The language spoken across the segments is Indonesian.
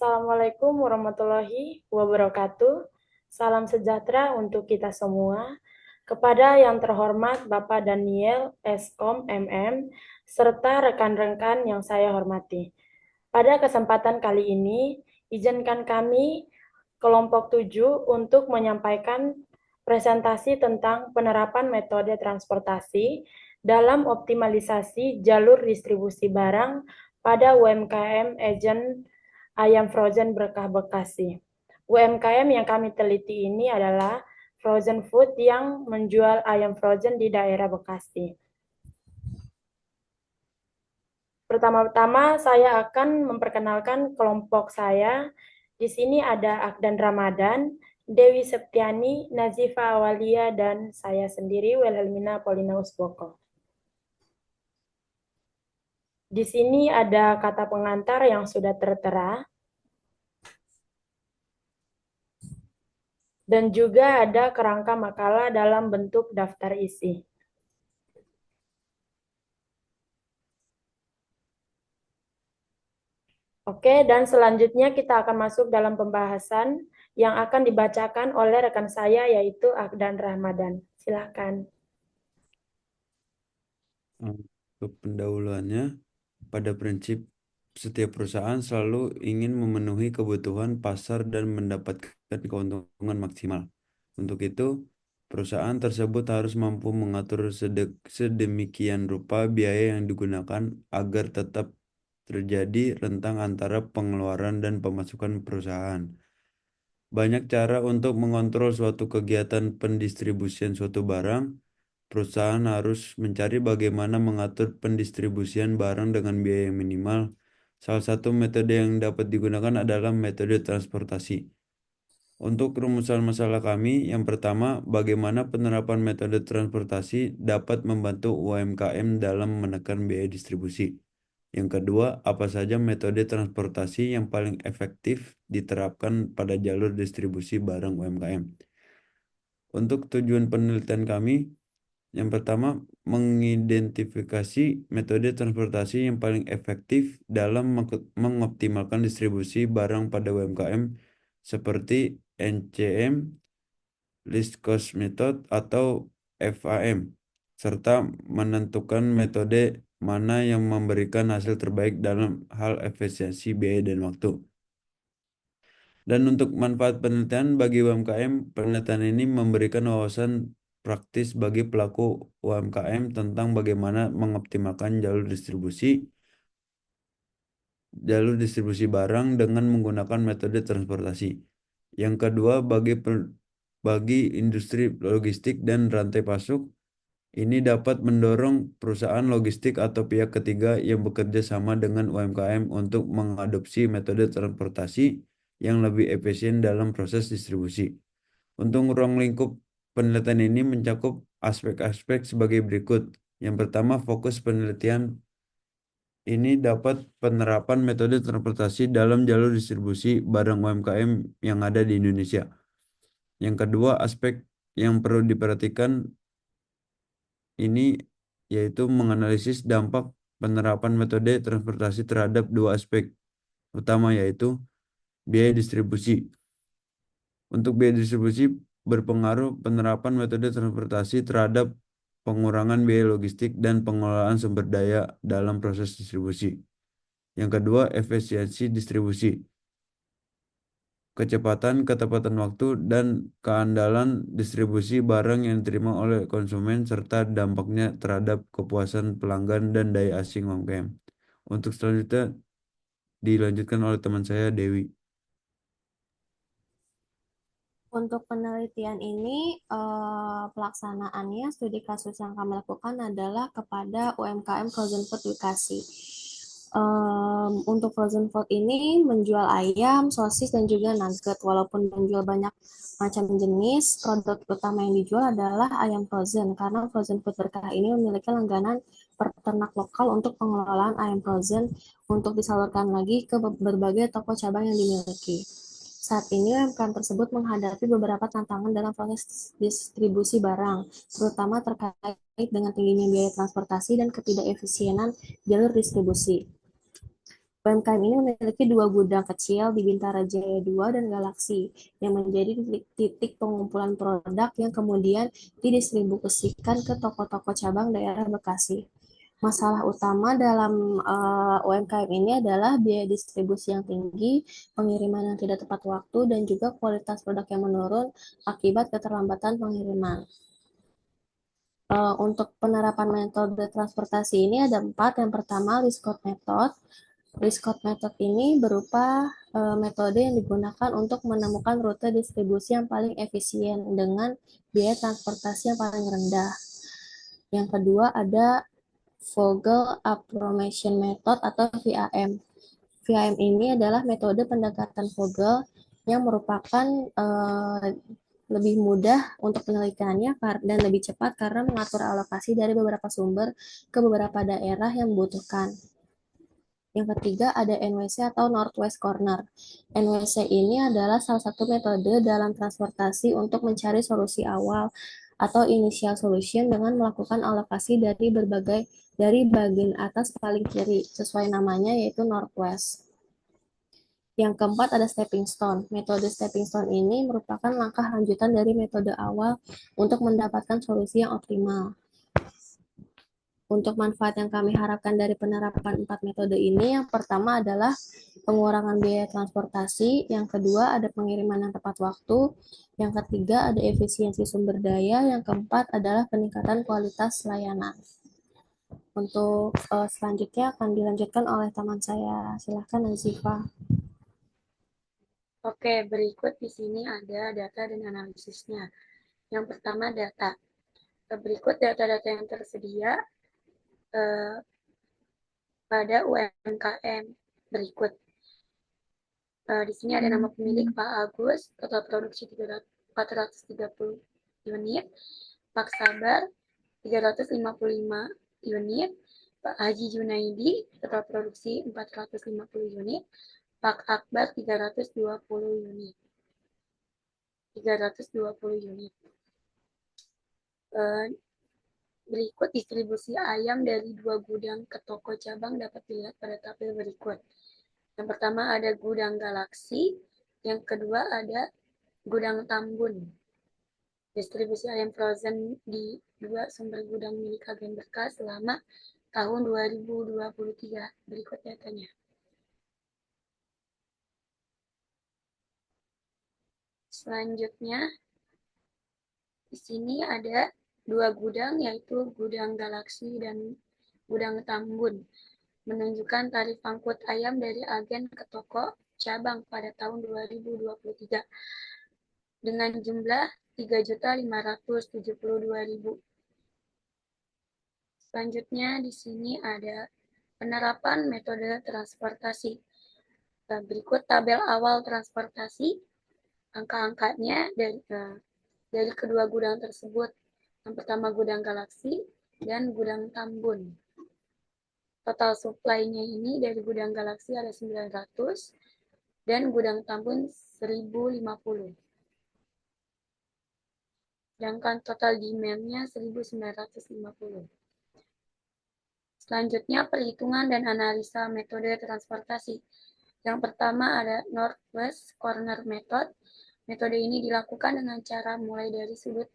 Assalamualaikum warahmatullahi wabarakatuh. Salam sejahtera untuk kita semua. Kepada yang terhormat Bapak Daniel Eskom MM, serta rekan-rekan yang saya hormati. Pada kesempatan kali ini, izinkan kami kelompok 7 untuk menyampaikan presentasi tentang penerapan metode transportasi dalam optimalisasi jalur distribusi barang pada UMKM Agent Ayam Frozen Berkah Bekasi. UMKM yang kami teliti ini adalah frozen food yang menjual ayam frozen di daerah Bekasi. Pertama-tama saya akan memperkenalkan kelompok saya. Di sini ada Akdan Ramadan, Dewi Septiani, Nazifa Awalia, dan saya sendiri, Wilhelmina Paulina Usboko. Di sini ada kata pengantar yang sudah tertera. Dan juga ada kerangka makalah dalam bentuk daftar isi. Oke, dan selanjutnya kita akan masuk dalam pembahasan yang akan dibacakan oleh rekan saya, yaitu Akdan Ramadan. Silakan. Untuk pendahuluannya, pada prinsip setiap perusahaan selalu ingin memenuhi kebutuhan pasar dan mendapatkan keuntungan maksimal. Untuk itu, perusahaan tersebut harus mampu mengatur sedemikian rupa biaya yang digunakan agar tetap terjadi rentang antara pengeluaran dan pemasukan perusahaan. Banyak cara untuk mengontrol suatu kegiatan pendistribusian suatu barang. Perusahaan harus mencari bagaimana mengatur pendistribusian barang dengan biaya yang minimal. Salah satu metode yang dapat digunakan adalah metode transportasi. Untuk rumusan masalah kami, yang pertama, bagaimana penerapan metode transportasi dapat membantu UMKM dalam menekan biaya distribusi. Yang kedua, apa saja metode transportasi yang paling efektif diterapkan pada jalur distribusi barang UMKM. Untuk tujuan penelitian kami, yang pertama, mengidentifikasi metode transportasi yang paling efektif dalam mengoptimalkan distribusi barang pada UMKM seperti NCM, Least Cost Method, atau FAM, serta menentukan metode mana yang memberikan hasil terbaik dalam hal efisiensi biaya dan waktu. Dan untuk manfaat penelitian bagi UMKM, penelitian ini memberikan wawasan praktis bagi pelaku UMKM tentang bagaimana mengoptimalkan jalur distribusi barang dengan menggunakan metode transportasi. Yang kedua, bagi industri logistik dan rantai pasok, ini dapat mendorong perusahaan logistik atau pihak ketiga yang bekerja sama dengan UMKM untuk mengadopsi metode transportasi yang lebih efisien dalam proses distribusi. Untuk ruang lingkup penelitian ini mencakup aspek-aspek sebagai berikut. Yang pertama, fokus penelitian ini dapat penerapan metode transportasi dalam jalur distribusi barang UMKM yang ada di Indonesia. Yang kedua, aspek yang perlu diperhatikan ini yaitu menganalisis dampak penerapan metode transportasi terhadap dua aspek utama, yaitu biaya distribusi. Untuk biaya distribusi berpengaruh penerapan metode transportasi terhadap pengurangan biaya logistik dan pengelolaan sumber daya dalam proses distribusi. Yang kedua, efisiensi distribusi. Kecepatan, ketepatan waktu, dan keandalan distribusi barang yang diterima oleh konsumen serta dampaknya terhadap kepuasan pelanggan dan daya asing UMKM. Untuk selanjutnya dilanjutkan oleh teman saya Dewi. Untuk penelitian ini, pelaksanaannya studi kasus yang kami lakukan adalah kepada UMKM Frozen Food Bekasi. Untuk frozen food ini menjual ayam, sosis, dan juga nugget. Walaupun menjual banyak macam jenis, produk utama yang dijual adalah ayam frozen, karena Frozen Food Berkah ini memiliki langganan peternak lokal untuk pengelolaan ayam frozen untuk disalurkan lagi ke berbagai toko cabang yang dimiliki. Saat ini UMKM tersebut menghadapi beberapa tantangan dalam proses distribusi barang, terutama terkait dengan tingginya biaya transportasi dan ketidakefisienan jalur distribusi. UMKM ini memiliki 2 gudang kecil di Bintara Jaya 2 dan Galaksi yang menjadi titik pengumpulan produk yang kemudian didistribusikan ke toko-toko cabang daerah Bekasi. Masalah utama dalam UMKM ini adalah biaya distribusi yang tinggi, pengiriman yang tidak tepat waktu, dan juga kualitas produk yang menurun akibat keterlambatan pengiriman. Untuk penerapan metode transportasi ini ada 4. Yang pertama, Least Cost Method. Least Cost Method ini berupa metode yang digunakan untuk menemukan rute distribusi yang paling efisien dengan biaya transportasi yang paling rendah. Yang kedua ada Vogel Approximation Method atau VAM. VAM ini adalah metode pendekatan Vogel yang merupakan lebih mudah untuk penelitiannya dan lebih cepat karena mengatur alokasi dari beberapa sumber ke beberapa daerah yang membutuhkan. Yang ketiga ada NWC atau Northwest Corner. NWC ini adalah salah satu metode dalam transportasi untuk mencari solusi awal atau initial solution dengan melakukan alokasi dari bagian atas paling kiri sesuai namanya yaitu Northwest. Yang keempat ada stepping stone. Metode stepping stone ini merupakan langkah lanjutan dari metode awal untuk mendapatkan solusi yang optimal. Untuk manfaat yang kami harapkan dari penerapan 4 metode ini, yang pertama adalah pengurangan biaya transportasi, yang kedua ada pengiriman yang tepat waktu, yang ketiga ada efisiensi sumber daya, yang keempat adalah peningkatan kualitas layanan. Untuk selanjutnya akan dilanjutkan oleh teman saya. Silakan Nazifa. Oke, berikut di sini ada data dan analisisnya. Yang pertama data. Berikut data-data yang tersedia pada UMKM berikut. Di sini ada nama pemilik Pak Agus, total produksi 430 unit, Pak Sabar 355 unit, Pak Haji Junaidi total produksi 450 unit, Pak Akbar 320 unit. 320 unit. Berikut distribusi ayam dari 2 gudang ke toko cabang dapat dilihat pada tabel berikut. Yang pertama ada gudang Galaksi, yang kedua ada gudang Tambun. Distribusi ayam frozen di 2 sumber gudang milik Agen Berkah selama tahun 2023. Berikut datanya. Selanjutnya, di sini ada 2 gudang, yaitu gudang Galaksi dan gudang Tambun, menunjukkan tarif angkut ayam dari agen ke toko cabang pada tahun 2023 dengan jumlah 3.572.000. Selanjutnya di sini ada penerapan metode transportasi. Berikut tabel awal transportasi. Angka-angkanya dari kedua gudang tersebut. Yang pertama gudang Galaksi dan gudang Tambun. Total supply-nya ini dari gudang Galaksi ada 900 dan gudang Tambun 1050. Sedangkan total demand-nya 1950. Selanjutnya perhitungan dan analisa metode transportasi. Yang pertama ada Northwest Corner Method. Metode ini dilakukan dengan cara mulai dari sudut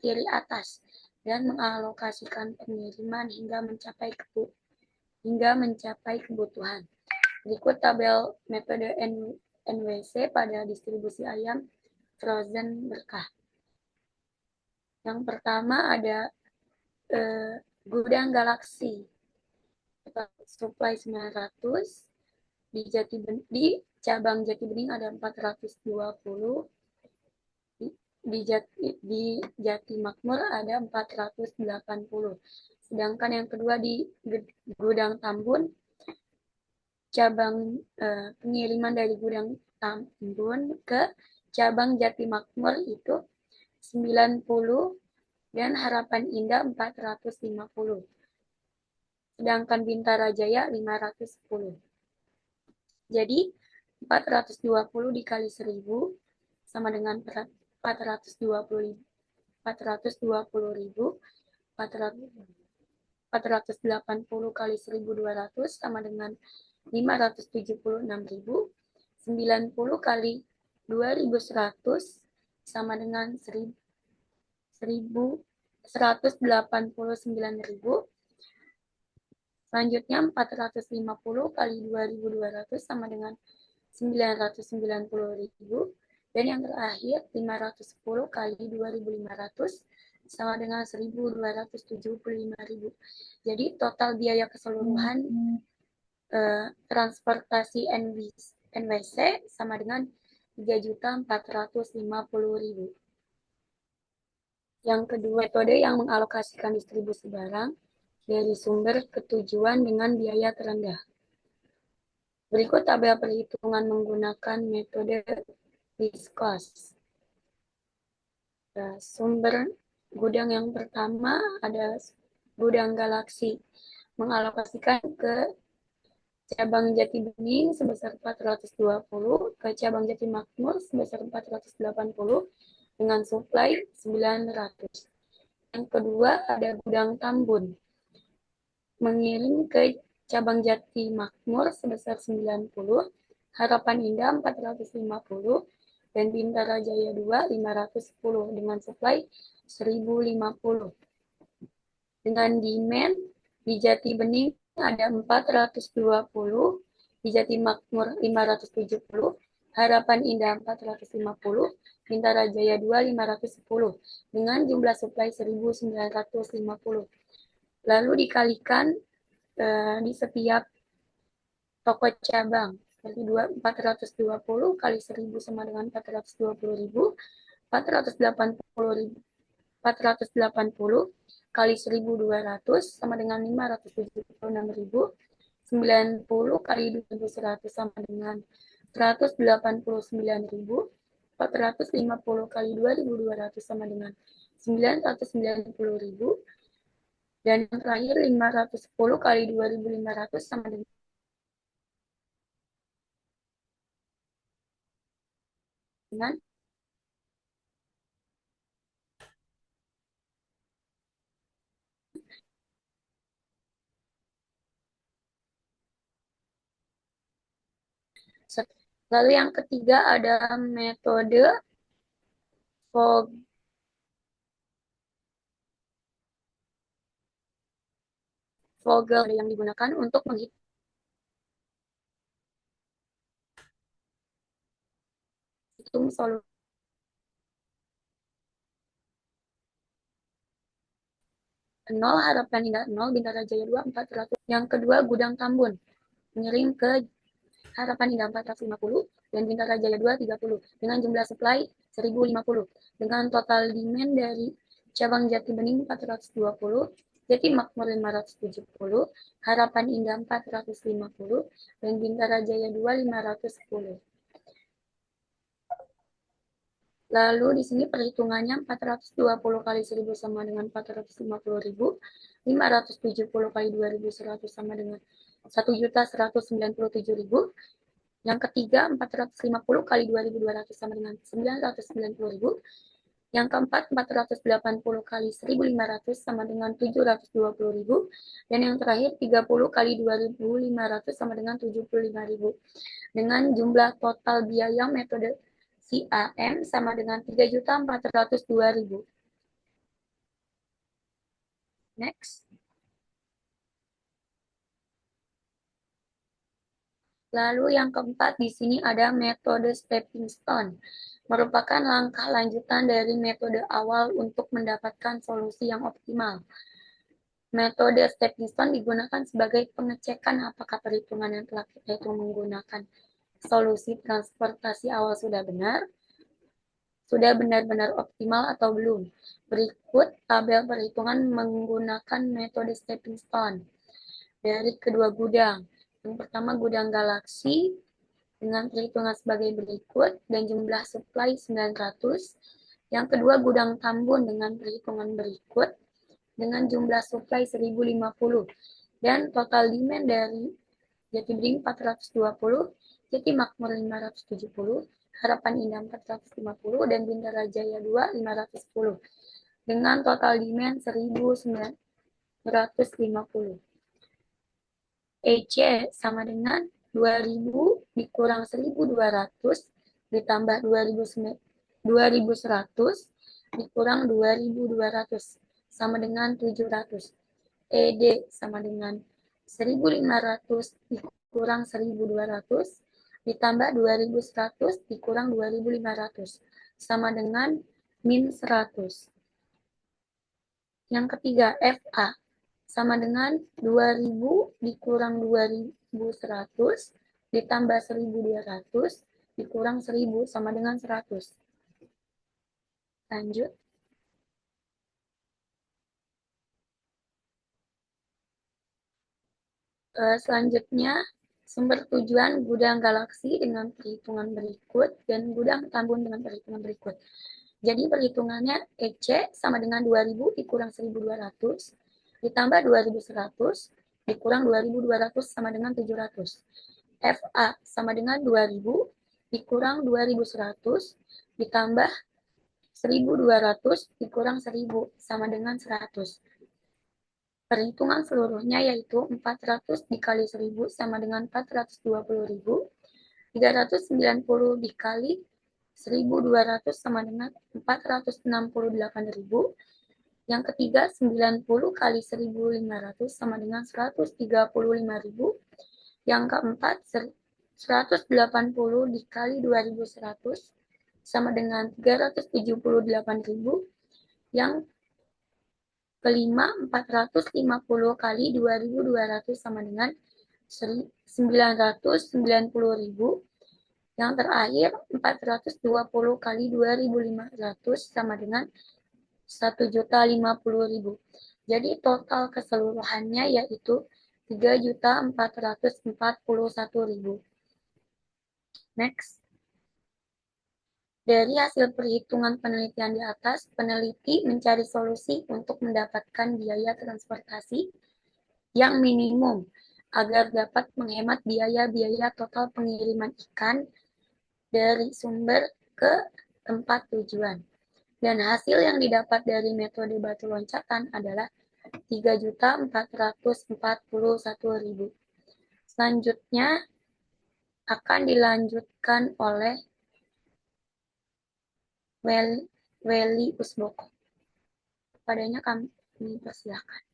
kiri atas dan mengalokasikan pengiriman hingga mencapai kebutuhan. Berikut tabel metode NWC pada distribusi ayam frozen Berkah. Yang pertama ada gudang Galaksi. Supply 900, di cabang Jati Bening ada 420, di Jati Makmur ada 480. Sedangkan yang kedua di gudang Tambun, cabang pengiriman dari gudang Tambun ke cabang Jati Makmur itu 90 dan Harapan Indah 450. Sedangkan Bintara Jaya 510. Jadi 420 dikali 1000 sama dengan 420.000. 480 kali 1.200 sama dengan 576.000. 90 kali 2.100 sama dengan 189.000. Selanjutnya 450 kali 2.200 sama dengan 990.000. Dan yang terakhir 510 kali 2.500 sama dengan 1.275.000. Jadi total biaya keseluruhan transportasi NWC sama dengan 3.450.000. Yang kedua, metode yang mengalokasikan distribusi barang dari sumber ke tujuan dengan biaya terendah. Berikut tabel perhitungan menggunakan metode least cost. Sumber gudang yang pertama ada gudang Galaksi, mengalokasikan ke cabang Jati Bening sebesar 420, ke cabang Jati Makmur sebesar 480, dengan suplai 900. Yang kedua ada gudang Tambun, mengirim ke cabang Jati Makmur sebesar 90, Harapan Indah 450, dan Bintara Jaya 2 510 dengan suplai 1050. Dengan demand di Jati Bening ada 420, di Jati Makmur 570, Harapan Indah 450, Bintara Jaya 2 510 dengan jumlah suplai 1950. Lalu dikalikan di setiap toko cabang. Berarti 420 kali 1000 sama dengan 420.000, 480.000, 480 kali 1.200 sama dengan 576.000, 90 kali 2.100 sama dengan 189.000, 450 kali 2.200 sama dengan 990.000, dan yang terakhir 510 kali 2.500 sama dengan lalu yang ketiga ada metode Vogel yang digunakan untuk menghitung solusi nol, Harapan Indah 0, Bintara Jaya 2 400. Yang kedua gudang Tambun, mengirim ke Harapan Indah 450 dan Bintara Jaya 2 30 dengan jumlah supply 1050. Dengan total demand dari cabang Jati Bening 420, Jati Makmur 570, Harapan Indah 450, dan Bintara Jaya 2 510. Lalu di sini perhitungannya 420 kali 1000 sama dengan 450.000, 570 kali 2100 sama dengan 1.197.000. Yang ketiga 450 kali 2.200 sama dengan 990.000. Yang keempat 480 kali 1.500 sama dengan 720.000. Dan yang terakhir 30 kali 2.500 sama dengan 75.000. Dengan jumlah total biaya metode CAM sama dengan 3.402.000. Next. Lalu yang keempat di sini ada metode stepping stone, merupakan langkah lanjutan dari metode awal untuk mendapatkan solusi yang optimal. Metode stepping stone digunakan sebagai pengecekan apakah perhitungan yang telah kita hitung menggunakan solusi transportasi awal sudah benar-benar optimal atau belum. Berikut tabel perhitungan menggunakan metode stepping stone dari kedua gudang. Yang pertama gudang Galaksi dengan perhitungan sebagai berikut dan jumlah supply 900. Yang kedua gudang Tambun dengan perhitungan berikut dengan jumlah supply 1050 dan total demand dari Jati Bening 420, Jati Makmur 570, Harapan Indah 450, dan Bintara Jaya 2 510 dengan total demand 1950. EC sama dengan 2.000 dikurang 1.200 ditambah 2.100 dikurang 2.200 sama dengan 700. ED sama dengan 1.500 dikurang 1.200 ditambah 2.100 dikurang 2.500 sama dengan min 100. Yang ketiga, FA sama dengan 2.000 dikurang 2.100 ditambah 1.200 dikurang 1.000 sama dengan 100. Lanjut. Selanjutnya, sumber tujuan gudang galaksi dengan perhitungan berikut dan gudang tambun dengan perhitungan berikut. Jadi perhitungannya EC sama dengan 2.000 dikurang 1.200 ditambah 2.100 dikurang 2.200 sama dengan 700. FA sama dengan 2.000 dikurang 2.100 ditambah 1.200 dikurang 1.000 sama dengan 100. Perhitungan seluruhnya yaitu 400 dikali 1.000 sama dengan 420.000. 390 dikali 1.200 sama dengan 468.000. Yang ketiga, 90 kali 1.500 sama dengan 135.000. Yang keempat, 180 dikali 2.100 sama dengan 378.000. Yang kelima, 450 kali 2.200 sama dengan 990.000. Yang terakhir, 420 kali 2.500 sama dengan 1.050.000. Jadi total keseluruhannya yaitu 3.441.000. Next. Dari hasil perhitungan penelitian di atas, peneliti mencari solusi untuk mendapatkan biaya transportasi yang minimum agar dapat menghemat biaya-biaya total pengiriman ikan dari sumber ke tempat tujuan. Dan hasil yang didapat dari metode batu loncatan adalah 3.441.000. Selanjutnya akan dilanjutkan oleh Weli Usboko. Padanya kami persilakan.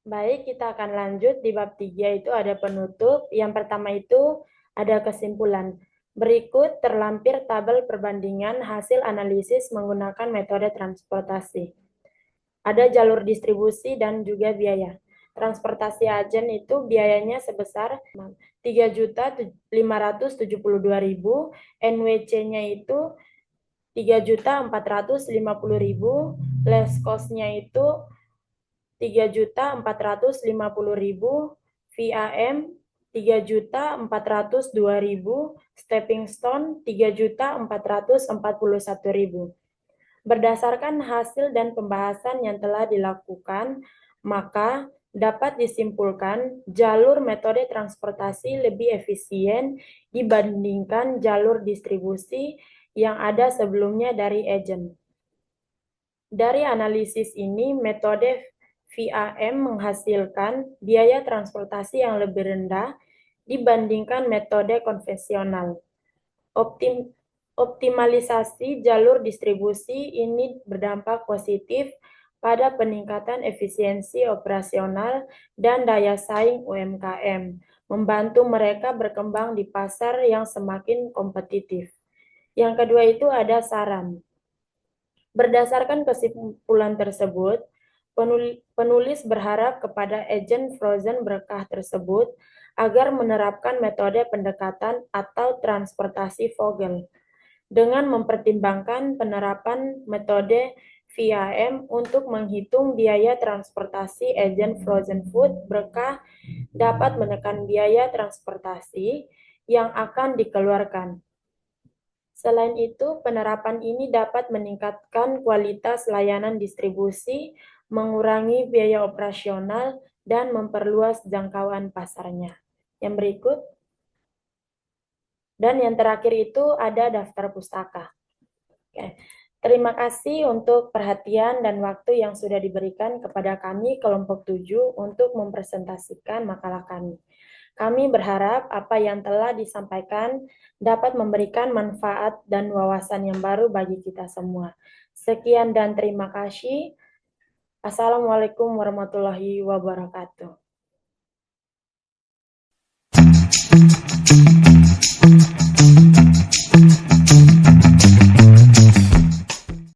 Baik, kita akan lanjut di bab 3 itu ada penutup. Yang pertama itu ada kesimpulan. Berikut terlampir tabel perbandingan hasil analisis menggunakan metode transportasi. Ada jalur distribusi dan juga biaya. Transportasi agen itu biayanya sebesar 3.572.000, NWC-nya itu 3.450.000, less cost-nya itu 3.450.000, VAM 3.402.000, stepping stone 3.441.000. Berdasarkan hasil dan pembahasan yang telah dilakukan, maka dapat disimpulkan jalur metode transportasi lebih efisien dibandingkan jalur distribusi yang ada sebelumnya dari agen. Dari analisis ini, metode VAM menghasilkan biaya transportasi yang lebih rendah dibandingkan metode konvensional. Optimalisasi jalur distribusi ini berdampak positif pada peningkatan efisiensi operasional dan daya saing UMKM, membantu mereka berkembang di pasar yang semakin kompetitif. Yang kedua itu ada saran. Berdasarkan kesimpulan tersebut, penulis berharap kepada agen frozen berkah tersebut agar menerapkan metode pendekatan atau transportasi Vogel dengan mempertimbangkan penerapan metode VAM untuk menghitung biaya transportasi agen frozen food berkah dapat menekan biaya transportasi yang akan dikeluarkan. Selain itu, penerapan ini dapat meningkatkan kualitas layanan distribusi, mengurangi biaya operasional, dan memperluas jangkauan pasarnya. Yang berikut. Dan yang terakhir itu ada daftar pustaka. Oke. Terima kasih untuk perhatian dan waktu yang sudah diberikan kepada kami kelompok 7 untuk mempresentasikan makalah kami. Kami berharap apa yang telah disampaikan dapat memberikan manfaat dan wawasan yang baru bagi kita semua. Sekian dan terima kasih. Assalamualaikum warahmatullahi wabarakatuh.